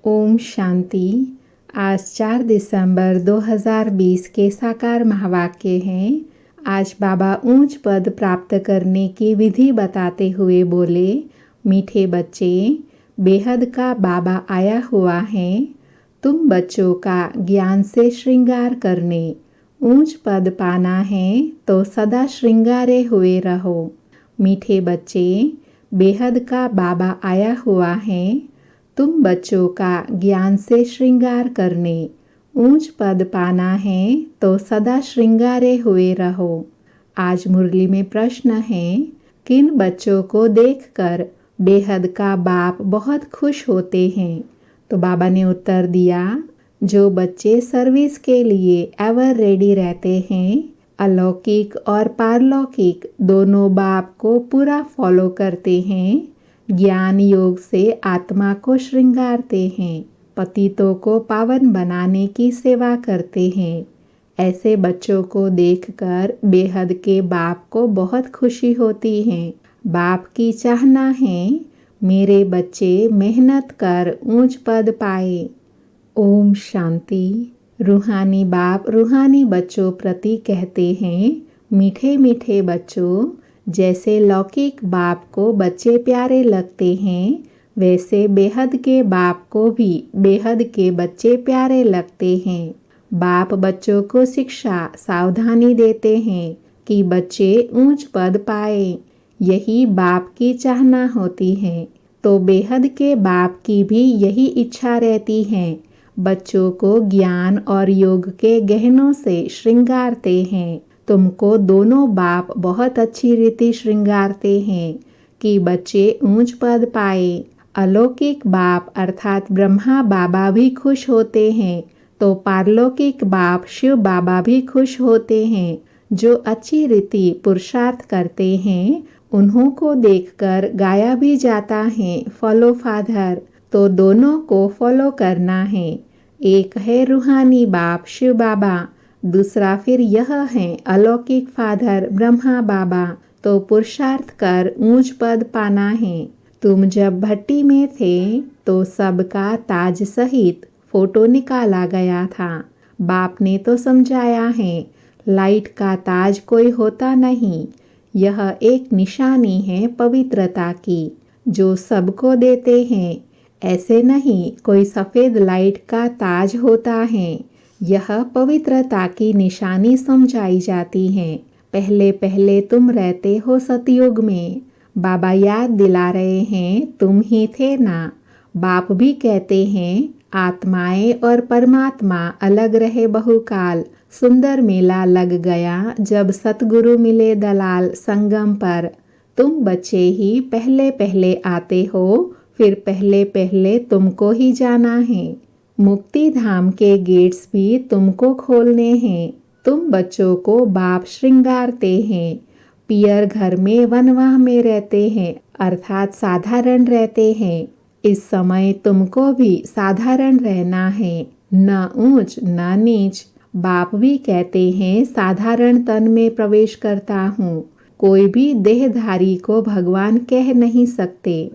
ओम शांति। आज 4 दिसंबर 2020 के साकार महावाक्य हैं। आज बाबा ऊंच पद प्राप्त करने की विधि बताते हुए बोले, मीठे बच्चे, बेहद का बाबा आया हुआ है। तुम बच्चों का ज्ञान से श्रृंगार करने, ऊंच पद पाना है तो सदा श्रृंगारे हुए रहो। मीठे बच्चे, बेहद का बाबा आया हुआ है। तुम बच्चों का ज्ञान से श्रृंगार करने, ऊंच पद पाना है तो सदा श्रृंगारे हुए रहो। आज मुरली में प्रश्न है, किन बच्चों को देखकर बेहद का बाप बहुत खुश होते हैं? तो बाबा ने उत्तर दिया, जो बच्चे सर्विस के लिए एवर रेडी रहते हैं, अलौकिक और पारलौकिक दोनों बाप को पूरा फॉलो करते हैं, ज्ञान योग से आत्मा को श्रृंगारते हैं, पतितों को पावन बनाने की सेवा करते हैं। ऐसे बच्चों को देखकर बेहद के बाप को बहुत खुशी होती है। बाप की चाहना है मेरे बच्चे मेहनत कर ऊंच पद पाए। ओम शांति। रूहानी बाप रूहानी बच्चों प्रति कहते हैं, मीठे मीठे बच्चों, जैसे लौकिक बाप को बच्चे प्यारे लगते हैं, वैसे बेहद के बाप को भी बेहद के बच्चे प्यारे लगते हैं। बाप बच्चों को शिक्षा सावधानी देते हैं कि बच्चे ऊंच पद पाए। यही बाप की चाहना होती है, तो बेहद के बाप की भी यही इच्छा रहती है। बच्चों को ज्ञान और योग के गहनों से श्रृंगारते हैं। तुमको दोनों बाप बहुत अच्छी रीति श्रृंगारते हैं कि बच्चे ऊंच पद पाए। अलौकिक बाप अर्थात ब्रह्मा बाबा भी खुश होते हैं, तो पारलौकिक बाप शिव बाबा भी खुश होते हैं। जो अच्छी रीति पुरुषार्थ करते हैं, उन्हों को देखकर गाया भी जाता है, फॉलो फादर। तो दोनों को फॉलो करना है। एक है रूहानी बाप शिव बाबा, दूसरा फिर यह है अलौकिक फादर ब्रह्मा बाबा। तो पुरुषार्थ कर ऊंच पद पाना है। तुम जब भट्टी में थे तो सबका ताज सहित फोटो निकाला गया था। बाप ने तो समझाया है, लाइट का ताज कोई होता नहीं, यह एक निशानी है पवित्रता की, जो सबको देते हैं। ऐसे नहीं कोई सफ़ेद लाइट का ताज होता है, यह पवित्रता की निशानी समझाई जाती है। पहले पहले तुम रहते हो सतयुग में, बाबा याद दिला रहे हैं, तुम ही थे ना। बाप भी कहते हैं, आत्माएं और परमात्मा अलग रहे बहुकाल। सुंदर मेला लग गया जब सतगुरु मिले दलाल संगम पर। तुम बच्चे ही पहले पहले आते हो, फिर पहले पहले तुमको ही जाना है। मुक्ति धाम के गेट्स भी तुमको खोलने हैं। तुम बच्चों को बाप श्रृंगारते हैं। पियर घर में वनवाह में रहते हैं, अर्थात साधारण रहते हैं। इस समय तुमको भी साधारण रहना है, न ऊंच न नीच। बाप भी कहते हैं, साधारण तन में प्रवेश करता हूँ। कोई भी देहधारी को भगवान कह नहीं सकते।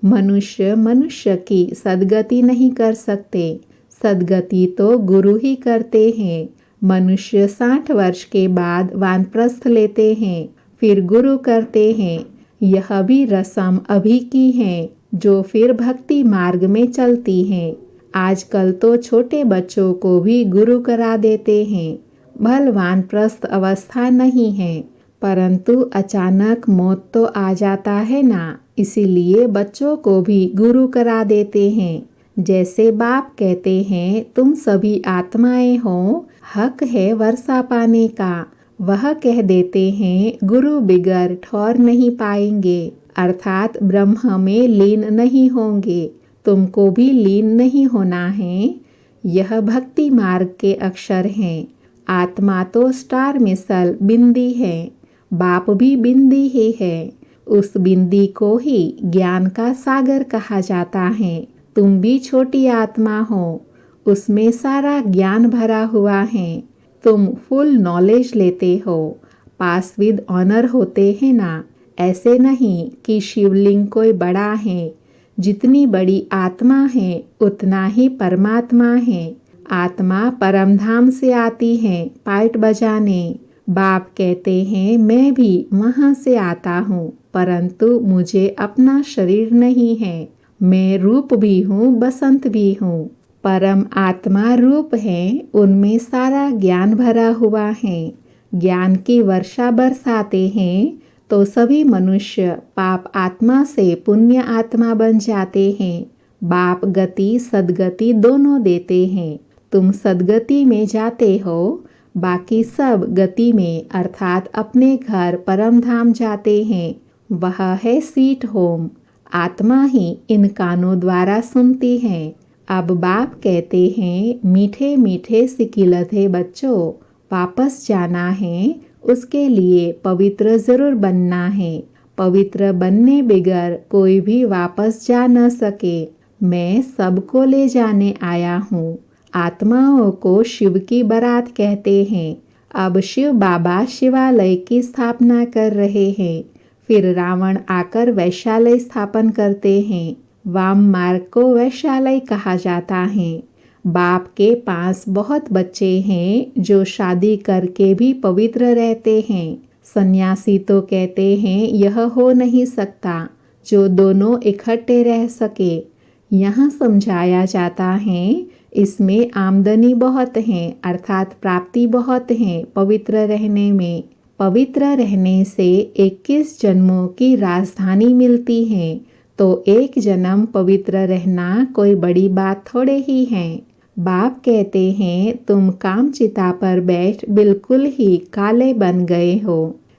मनुष्य मनुष्य की सद्गति नहीं कर सकते, सद्गति तो गुरु ही करते हैं। मनुष्य 60 वर्ष के बाद वानप्रस्थ लेते हैं, फिर गुरु करते हैं। यह भी रस्म अभी की है, जो फिर भक्ति मार्ग में चलती हैं। आजकल तो छोटे बच्चों को भी गुरु करा देते हैं। भल वानप्रस्थ अवस्था नहीं है, परंतु अचानक मौत तो आ जाता है ना, इसीलिए बच्चों को भी गुरु करा देते हैं। जैसे बाप कहते हैं, तुम सभी आत्माएं हो, हक है वर्षा पाने का। वह कह देते हैं, गुरु बिगर ठौर नहीं पाएंगे, अर्थात ब्रह्म में लीन नहीं होंगे। तुमको भी लीन नहीं होना है। यह भक्ति मार्ग के अक्षर हैं। आत्मा तो स्टार मिसल बिंदी है, बाप भी बिंदी ही है। उस बिंदी को ही ज्ञान का सागर कहा जाता है। तुम भी छोटी आत्मा हो, उसमें सारा ज्ञान भरा हुआ है। तुम फुल नॉलेज लेते हो, पास विद ऑनर होते हैं ना। ऐसे नहीं कि शिवलिंग कोई बड़ा है, जितनी बड़ी आत्मा है उतना ही परमात्मा है। आत्मा परमधाम से आती है पाइट बजाने। बाप कहते हैं मैं भी वहाँ से आता हूँ, परंतु मुझे अपना शरीर नहीं है। मैं रूप भी हूँ, बसंत भी हूँ। परम आत्मा रूप है, उनमें सारा ज्ञान भरा हुआ है। ज्ञान की वर्षा बरसाते हैं तो सभी मनुष्य पाप आत्मा से पुण्य आत्मा बन जाते हैं। बाप गति सदगति दोनों देते हैं। तुम सदगति में जाते हो, बाकी सब गति में अर्थात अपने घर परम धाम जाते हैं। वह है स्वीट होम। आत्मा ही इन कानों द्वारा सुनती है। अब बाप कहते हैं मीठे मीठे सिकिलते बच्चों, वापस जाना है, उसके लिए पवित्र जरूर बनना है। पवित्र बनने बगैर कोई भी वापस जा न सके। मैं सबको ले जाने आया हूँ। आत्माओं को शिव की बारात कहते हैं। अब शिव बाबा शिवालय की स्थापना कर रहे हैं। फिर रावण आकर वैश्यालय स्थापन करते हैं। वाम मार्ग को वैश्यालय कहा जाता है। बाप के पास बहुत बच्चे हैं जो शादी करके भी पवित्र रहते हैं। सन्यासी तो कहते हैं यह हो नहीं सकता जो दोनों इकट्ठे रह सके। यहाँ समझाया जाता है इसमें आमदनी बहुत है, अर्थात प्राप्ति बहुत है पवित्र रहने में। पवित्र रहने से 21 जन्मों की राजधानी मिलती है, तो एक जन्म पवित्र रहना कोई बड़ी बात थोड़े ही है। बाप कहते हैं तुम काम चिता पर बैठ बिल्कुल ही काले बन गए हो।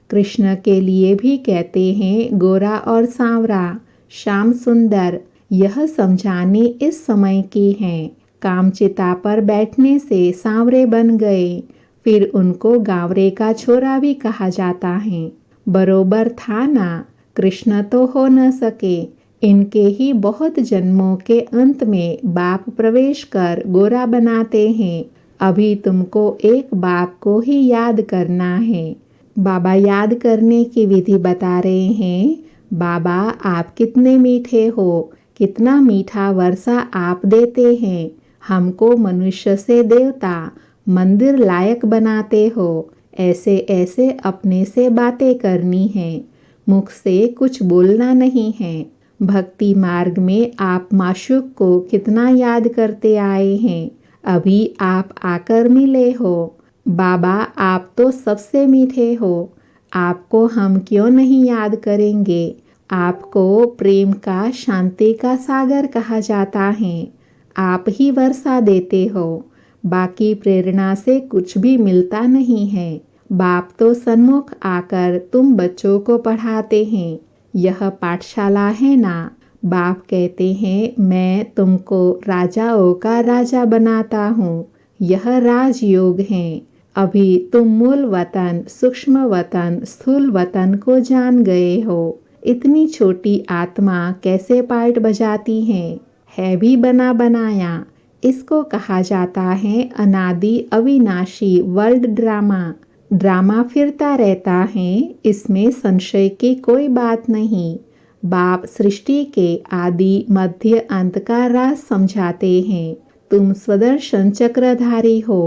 कृष्ण के लिए भी कहते हैं गोरा और सांवरा, श्याम सुंदर। यह समझाने इस समय की है। कामचिता पर बैठने से सांवरे बन गए, फिर उनको गांवरे का छोरा भी कहा जाता है। बरोबर था ना, कृष्ण तो हो न सके। इनके ही बहुत जन्मों के अंत में बाप प्रवेश कर गोरा बनाते हैं। अभी तुमको एक बाप को ही याद करना है। बाबा याद करने की विधि बता रहे हैं। बाबा आप कितने मीठे हो, कितना मीठा वर्षा आप देते हैं। हमको मनुष्य से देवता मंदिर लायक बनाते हो। ऐसे ऐसे अपने से बातें करनी है, मुख से कुछ बोलना नहीं है। भक्ति मार्ग में आप माशूक को कितना याद करते आए हैं। अभी आप आकर मिले हो। बाबा आप तो सबसे मीठे हो, आपको हम क्यों नहीं याद करेंगे। आपको प्रेम का शांति का सागर कहा जाता है। आप ही वर्षा देते हो, बाकी प्रेरणा से कुछ भी मिलता नहीं है। बाप तो सन्मुख आकर तुम बच्चों को पढ़ाते हैं। यह पाठशाला है ना। बाप कहते हैं मैं तुमको राजाओं का राजा बनाता हूँ। यह राजयोग है। अभी तुम मूल वतन, सूक्ष्म वतन, स्थूल वतन को जान गए हो। इतनी छोटी आत्मा कैसे पार्ट बजाती है भी बना बनाया। इसको कहा जाता है अनादि अविनाशी वर्ल्ड ड्रामा। ड्रामा फिरता रहता है, इसमें संशय की कोई बात नहीं। बाप सृष्टि के आदि मध्य अंत का राज समझाते हैं। तुम स्वदर्शन चक्रधारी हो।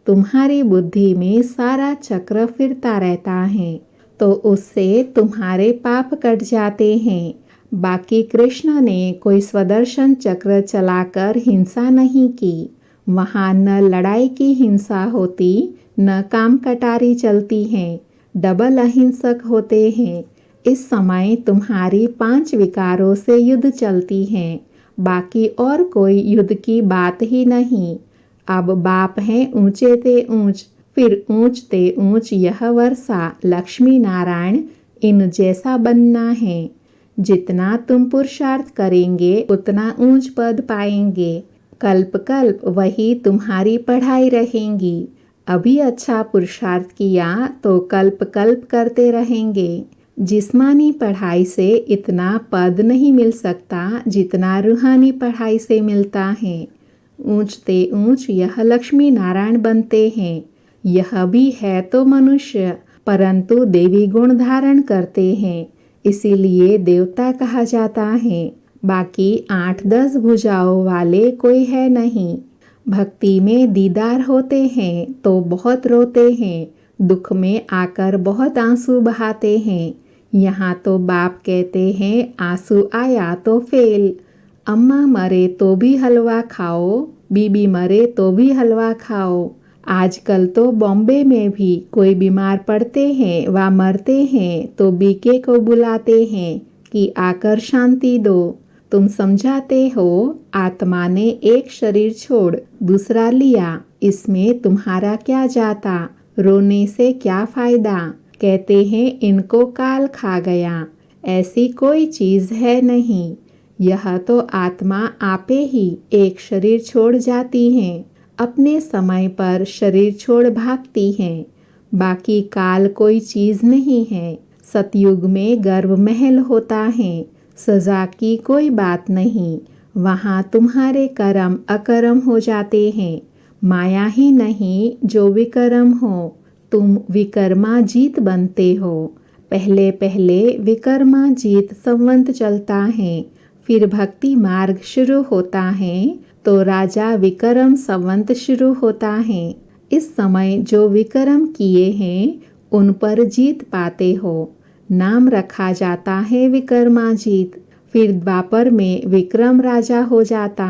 तुम्हारी बुद्धि में सारा चक्र फिरता रहता है, तो उससे तुम्हारे पाप कट जाते हैं। बाकी कृष्ण ने कोई स्वदर्शन चक्र चलाकर हिंसा नहीं की। वहाँ न लड़ाई की हिंसा होती, न काम कटारी चलती है। डबल अहिंसक होते हैं। इस समय तुम्हारी 5 विकारों से युद्ध चलती है, बाकी और कोई युद्ध की बात ही नहीं। अब बाप है ऊंचे ते ऊंच, फिर ऊंच ते ऊंच यह वर्षा लक्ष्मी नारायण इन जैसा बनना है। जितना तुम पुरुषार्थ करेंगे उतना ऊंच पद पाएंगे। कल्प कल्प वही तुम्हारी पढ़ाई रहेंगी। अभी अच्छा पुरुषार्थ किया तो कल्प कल्प करते रहेंगे। जिस्मानी पढ़ाई से इतना पद नहीं मिल सकता जितना रूहानी पढ़ाई से मिलता है। ऊंच ते ऊंच यह लक्ष्मी नारायण बनते हैं। यह भी है तो मनुष्य, परंतु देवी गुण धारण करते हैं, इसीलिए देवता कहा जाता है। बाकी 8-10 भुजाओं वाले कोई है नहीं। भक्ति में दीदार होते हैं तो बहुत रोते हैं, दुख में आकर बहुत आंसू बहाते हैं। यहाँ तो बाप कहते हैं आंसू आया तो फेल। अम्मा मरे तो भी हलवा खाओ, बीबी मरे तो भी हलवा खाओ। आजकल तो बॉम्बे में भी कोई बीमार पड़ते हैं व मरते हैं तो बीके को बुलाते हैं कि आकर शांति दो। तुम समझाते हो आत्मा ने एक शरीर छोड़ दूसरा लिया, इसमें तुम्हारा क्या जाता, रोने से क्या फायदा। कहते हैं इनको काल खा गया, ऐसी कोई चीज है नहीं। यह तो आत्मा आपे ही एक शरीर छोड़ जाती है, अपने समय पर शरीर छोड़ भागती है। बाकी काल कोई चीज नहीं है। सतयुग में गर्भ महल होता है, सजा की कोई बात नहीं। वहाँ तुम्हारे कर्म अकर्म हो जाते हैं, माया ही नहीं जो विकर्म हो। तुम विकर्मा जीत बनते हो। पहले पहले विकर्मा जीत संवंत चलता है, फिर भक्ति मार्ग शुरू होता है तो राजा विक्रम संवंत शुरू होता है। इस समय जो विक्रम किए हैं उन पर जीत पाते हो। नाम रखा जाता है विक्रमाजीत। फिर द्वापर में विक्रम राजा हो जाता।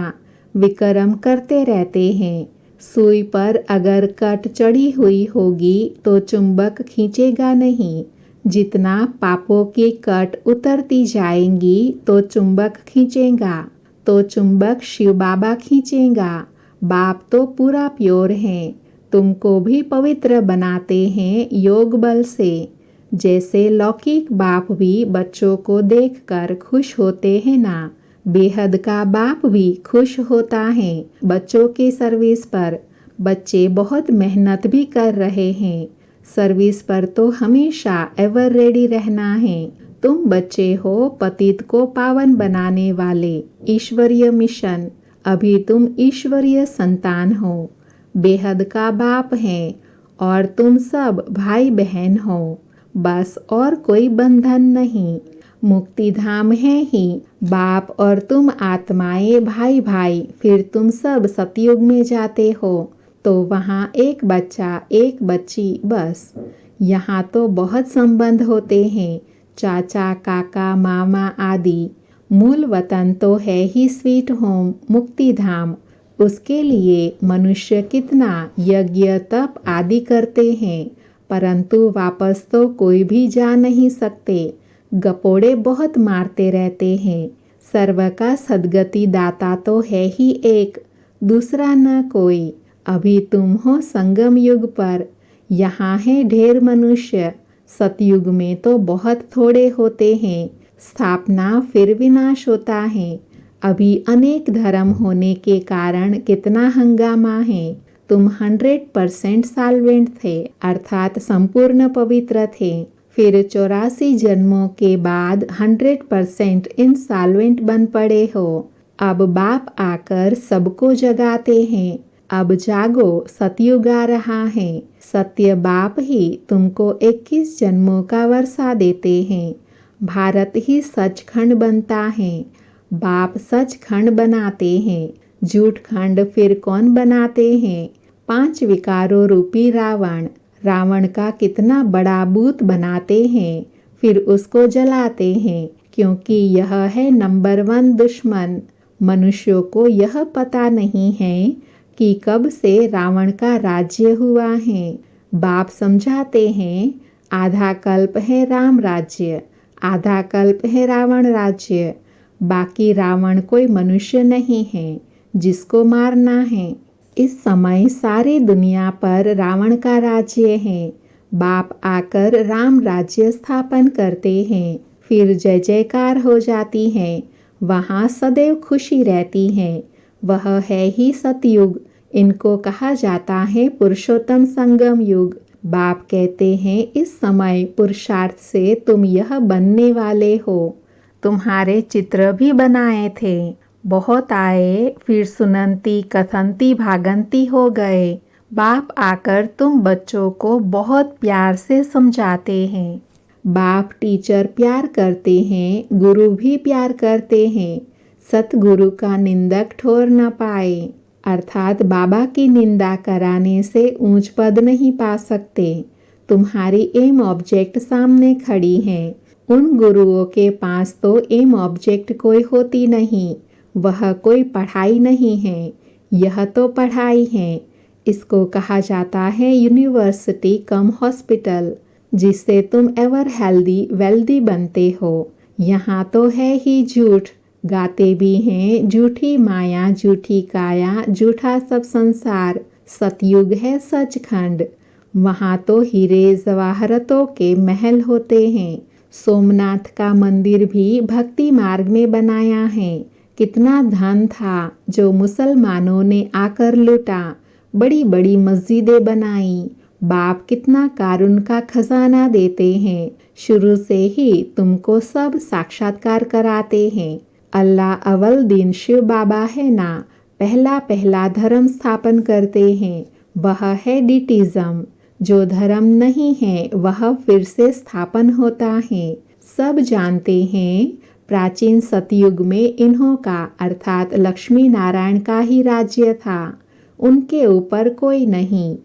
विक्रम करते रहते हैं। सुई पर अगर कट चढ़ी हुई होगी तो चुंबक खींचेगा नहीं। जितना पापों की कट उतरती जाएंगी तो चुंबक खींचेगा, तो चुंबक शिव बाबा खींचेगा। बाप तो पूरा प्योर है, तुमको भी पवित्र बनाते हैं योग बल से। जैसे लौकिक बाप भी बच्चों को देखकर खुश होते हैं ना, बेहद का बाप भी खुश होता है बच्चों की सर्विस पर। बच्चे बहुत मेहनत भी कर रहे हैं, सर्विस पर तो हमेशा एवर रेडी रहना है। तुम बच्चे हो पतित को पावन बनाने वाले, ईश्वरीय मिशन। अभी तुम ईश्वरीय संतान हो, बेहद का बाप है और तुम सब भाई बहन हो। बस और कोई बंधन नहीं। मुक्ति धाम है ही, बाप और तुम आत्माएं भाई भाई। फिर तुम सब सतयुग में जाते हो तो वहाँ एक बच्चा एक बच्ची बस। यहाँ तो बहुत संबंध होते हैं, चाचा काका मामा आदि। मूल वतन तो है ही स्वीट होम मुक्ति धाम। उसके लिए मनुष्य कितना यज्ञ तप आदि करते हैं, परंतु वापस तो कोई भी जा नहीं सकते। गपोड़े बहुत मारते रहते हैं। सर्व का सद्गति दाता तो है ही एक, दूसरा न कोई। अभी तुम हो संगम युग पर, यहाँ है ढेर मनुष्य। सतयुग में तो बहुत थोड़े होते हैं, स्थापना फिर विनाश होता है। अभी अनेक धर्म होने के कारण कितना हंगामा है। तुम 100% साल्वेंट थे, अर्थात संपूर्ण पवित्र थे। फिर 84 जन्मों के बाद 100% इंसॉल्वेंट बन पड़े हो। अब बाप आकर सबको जगाते हैं। अब जागो, सतयुग आ रहा है। सत्य बाप ही तुमको 21 जन्मों का वर्षा देते हैं। भारत ही सचखंड बनता है। बाप सचखंड बनाते हैं, झूठ खंड फिर कौन बनाते हैं। 5 विकारों रूपी रावण, रावण का कितना बड़ा भूत बनाते हैं, फिर उसको जलाते हैं, क्योंकि यह है नंबर 1 दुश्मन। मनुष्यों को यह पता नहीं है कि कब से रावण का राज्य हुआ है। बाप समझाते हैं आधा कल्प है राम राज्य, आधा कल्प है रावण राज्य। बाकी रावण कोई मनुष्य नहीं है जिसको मारना है। इस समय सारी दुनिया पर रावण का राज्य है। बाप आकर राम राज्य स्थापन करते हैं, फिर जय जयकार हो जाती है। वहाँ सदैव खुशी रहती है। वह है ही सतयुग। इनको कहा जाता है पुरुषोत्तम संगम युग। बाप कहते हैं इस समय पुरुषार्थ से तुम यह बनने वाले हो। तुम्हारे चित्र भी बनाए थे, बहुत आए, फिर सुनंती कथंती भागंती हो गए। बाप आकर तुम बच्चों को बहुत प्यार से समझाते हैं। बाप टीचर प्यार करते हैं, गुरु भी प्यार करते हैं। सतगुरु का निंदक ठोर न पाए, अर्थात बाबा की निंदा कराने से ऊंच पद नहीं पा सकते। तुम्हारी एम ऑब्जेक्ट सामने खड़ी है। उन गुरुओं के पास तो एम ऑब्जेक्ट कोई होती नहीं, वह कोई पढ़ाई नहीं है। यह तो पढ़ाई है। इसको कहा जाता है यूनिवर्सिटी कम हॉस्पिटल, जिससे तुम एवर हेल्दी वेल्दी बनते हो। यहाँ तो है ही झूठ, गाते भी हैं झूठी माया झूठी काया झूठा सब संसार, सतयुग है सचखंड। वहाँ तो हीरे जवाहरतों के महल होते हैं। सोमनाथ का मंदिर भी भक्ति मार्ग में बनाया है। कितना धन था जो मुसलमानों ने आकर लूटा। बड़ी बड़ी मस्जिदें बनाई। बाप कितना कारुण का खजाना देते हैं। शुरू से ही तुमको सब साक्षात्कार कराते हैं। अल्लाह अव्वल दिन शिव बाबा है ना, पहला पहला धर्म स्थापन करते हैं, वह है डिटिज्म। जो धर्म नहीं है वह फिर से स्थापन होता है। सब जानते हैं प्राचीन सतयुग में इन्हों का अर्थात लक्ष्मी नारायण का ही राज्य था, उनके ऊपर कोई नहीं।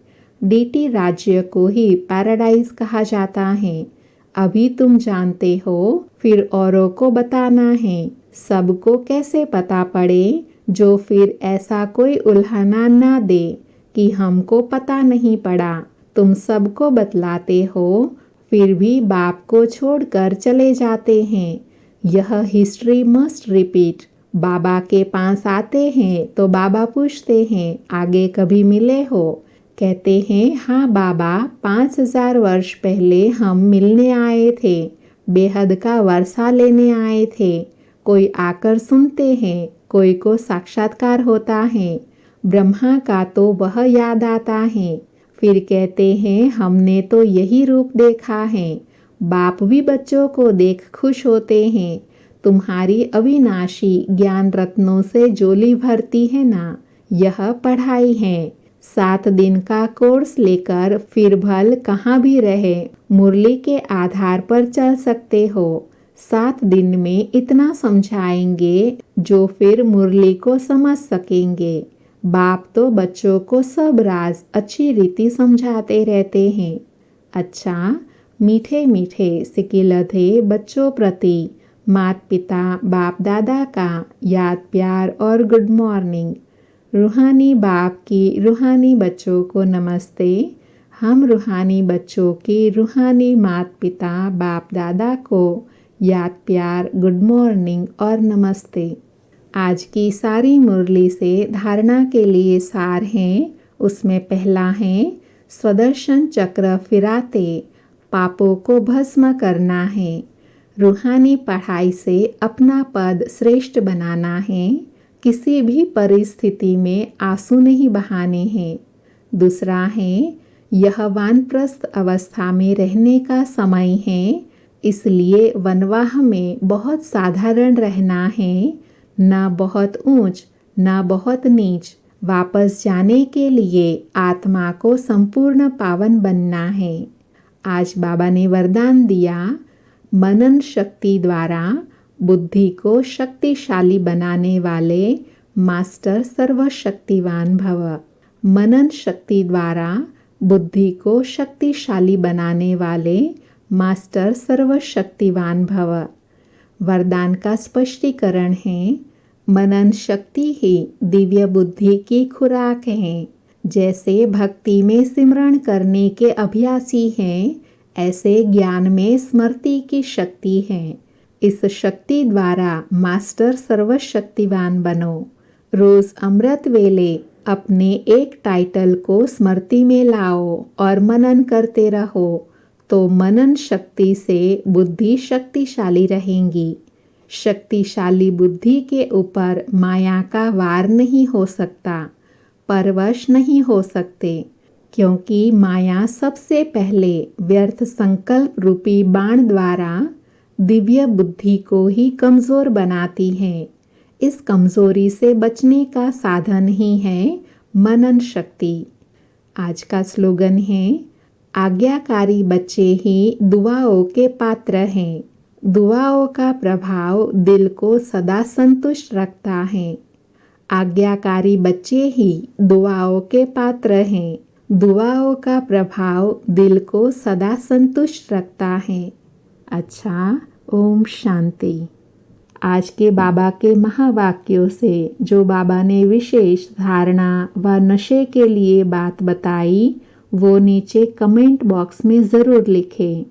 डीटी राज्य को ही पैराडाइज कहा जाता है। अभी तुम जानते हो, फिर औरों को बताना है। सबको कैसे पता पड़े, जो फिर ऐसा कोई उल्हाना ना दे कि हमको पता नहीं पड़ा। तुम सबको बतलाते हो, फिर भी बाप को छोड़कर चले जाते हैं। यह हिस्ट्री मस्ट रिपीट। बाबा के पास आते हैं तो बाबा पूछते हैं आगे कभी मिले हो। कहते हैं हाँ बाबा, 5000 वर्ष पहले हम मिलने आए थे, बेहद का वर्षा लेने आए थे। कोई आकर सुनते हैं, कोई को साक्षात्कार होता है। ब्रह्मा का तो वह याद आता है। फिर कहते हैं हमने तो यही रूप देखा है। बाप भी बच्चों को देख खुश होते हैं। तुम्हारी अविनाशी ज्ञान रत्नों से जोली भरती है ना, यह पढ़ाई है। 7 दिन का कोर्स लेकर फिर भल कहाँ भी रहे मुरली के आधार पर चल सकते हो। 7 दिन में इतना समझाएंगे जो फिर मुरली को समझ सकेंगे। बाप तो बच्चों को सब राज अच्छी रीति समझाते रहते हैं। अच्छा, मीठे मीठे सिकिलधे बच्चों प्रति माता पिता बाप दादा का याद प्यार और गुड मॉर्निंग। रूहानी बाप की रूहानी बच्चों को नमस्ते। हम रूहानी बच्चों की रूहानी माता पिता बाप दादा को याद प्यार गुड मॉर्निंग और नमस्ते। आज की सारी मुरली से धारणा के लिए सार हैं। उसमें पहला है स्वदर्शन चक्र फिराते पापों को भस्म करना है। रूहानी पढ़ाई से अपना पद श्रेष्ठ बनाना है। किसी भी परिस्थिति में आंसू नहीं बहाने हैं। दूसरा है यह वानप्रस्थ अवस्था में रहने का समय है, इसलिए वनवाह में बहुत साधारण रहना है, न बहुत ऊंच न बहुत नीच। वापस जाने के लिए आत्मा को संपूर्ण पावन बनना है। आज बाबा ने वरदान दिया, मनन शक्ति द्वारा बुद्धि को शक्तिशाली बनाने वाले मास्टर सर्वशक्तिवान भव। मनन शक्ति द्वारा बुद्धि को शक्तिशाली बनाने वाले मास्टर सर्वशक्तिवान भव। वरदान का स्पष्टीकरण है, मनन शक्ति ही दिव्य बुद्धि की खुराक है। जैसे भक्ति में सिमरण करने के अभ्यासी हैं, ऐसे ज्ञान में स्मृति की शक्ति है। इस शक्ति द्वारा मास्टर सर्वशक्तिवान बनो। रोज अमृत वेले अपने एक टाइटल को स्मृति में लाओ और मनन करते रहो, तो मनन शक्ति से बुद्धि शक्तिशाली रहेंगी। शक्तिशाली बुद्धि के ऊपर माया का वार नहीं हो सकता, परवश नहीं हो सकते, क्योंकि माया सबसे पहले व्यर्थ संकल्प रूपी बाण द्वारा दिव्य बुद्धि को ही कमज़ोर बनाती है। इस कमज़ोरी से बचने का साधन ही है मनन शक्ति। आज का स्लोगन है, आज्ञाकारी बच्चे ही दुआओं के पात्र हैं। दुआओं का प्रभाव दिल को सदा संतुष्ट रखता है। आज्ञाकारी बच्चे ही दुआओं के पात्र हैं। दुआओं का प्रभाव दिल को सदा संतुष्ट रखता है। अच्छा, ओम शांति। आज के बाबा के महावाक्यों से जो बाबा ने विशेष धारणा व नशे के लिए बात बताई वो नीचे कमेंट बॉक्स में ज़रूर लिखें।